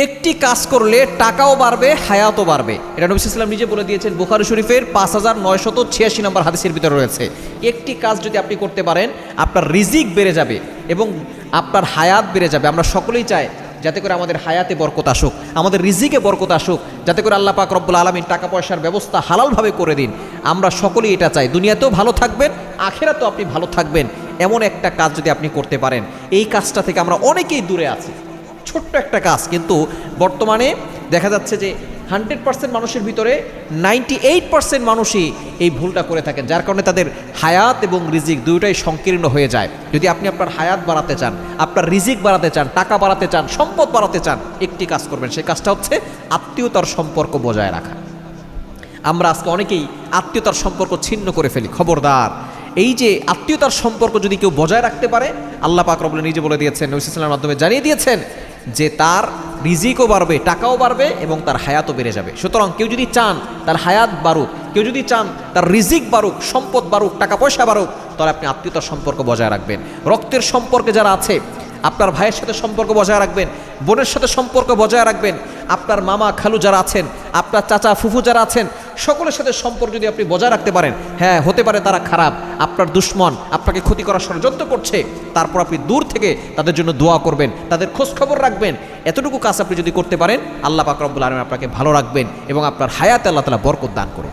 একটি কাজ করলে টাকাও বাড়বে, হায়াতও বাড়বে। এটা নবী সাল্লাল্লাহু আলাইহি ওয়াসাল্লাম নিজে বলে দিয়েছেন, বুখারী শরীফের 5986 নম্বর হাদিসের ভিতরে রয়েছে। একটি কাজ যদি আপনি করতে পারেন, আপনার রিজিক বেড়ে যাবে এবং আপনার হায়াত বেড়ে যাবে। আমরা সকলেই চাই যাতে করে আমাদের হায়াতে বরকত আসুক, আমাদের রিজিকে বরকত আসুক, যাতে করে আল্লাহ পাক রব্বুল আলামিন টাকা পয়সার ব্যবস্থা হালালভাবে করে দিন। আমরা সকলেই এটা চাই, দুনিয়াতেও ভালো থাকবেন, আখিরাতেও আপনি ভালো থাকবেন। এমন একটা কাজ যদি আপনি করতে পারেন, এই কাজটা থেকে আমরা অনেকেই দূরে আছি। ছোট্ট একটা কাজ, কিন্তু বর্তমানে দেখা যাচ্ছে যে 100% মানুষের ভিতরে 98% মানুষই এই ভুলটা করে থাকেন, যার কারণে তাদের হায়াত এবং রিজিক দুটোই সংকীর্ণ হয়ে যায়। যদি আপনি আপনার হায়াত বাড়াতে চান, আপনার রিজিক বাড়াতে চান, টাকা বাড়াতে চান, সম্পদ বাড়াতে চান, একটি কাজ করবেন। সেই কাজটা হচ্ছে আত্মীয়তার সম্পর্ক বজায় রাখা। আমরা আজকে অনেকেই আত্মীয়তার সম্পর্ক ছিন্ন করে ফেলি। খবরদার, এই যে আত্মীয়তার সম্পর্ক যদি কেউ বজায় রাখতে পারে, আল্লাহ পাক রব্বুল নিজে বলে দিয়েছেন, নবী সাল্লাল্লাহু আলাইহি ওয়াসাল্লামের মাধ্যমে জানিয়ে দিয়েছেন যে তার রিজিকও বাড়বে, টাকাও বাড়বে এবং তার হায়াতও বেড়ে যাবে। সুতরাং কেউ যদি চান তার হায়াত বাড়ুক, কেউ যদি চান তার রিজিক বাড়ুক, সম্পদ বাড়ুক, টাকা পয়সা বাড়ুক, তাহলে আপনি আত্মীয়তার সম্পর্ক বজায় রাখবেন। রক্তের সম্পর্কে যারা আছে, আপনার ভাইয়ের সাথে সম্পর্ক বজায় রাখবেন, বোনের সাথে সম্পর্ক বজায় রাখবেন। আপনার মামা খালু যারা আছেন, আপনার চাচা ফুফু যারা আছেন, সকলের সাথে সম্পর্ক যদি আপনি বজায় রাখতে পারেন, হ্যাঁ হতে পারে তারা খারাপ, আপনার দুশ্মন, আপনাকে ক্ষতি করার ষড়যন্ত্র করছে, তারপর আপনি দূর থেকে তাদের জন্য দোয়া করবেন, তাদের খোঁজ খবর রাখবেন। এতটুকু কাজ আপনি যদি করতে পারেন, আল্লাহ পাক রব্বুল আলামিন আপনাকে ভালো রাখবেন এবং আপনার হায়াতে আল্লাহ তাআলা বরকত দান করুন।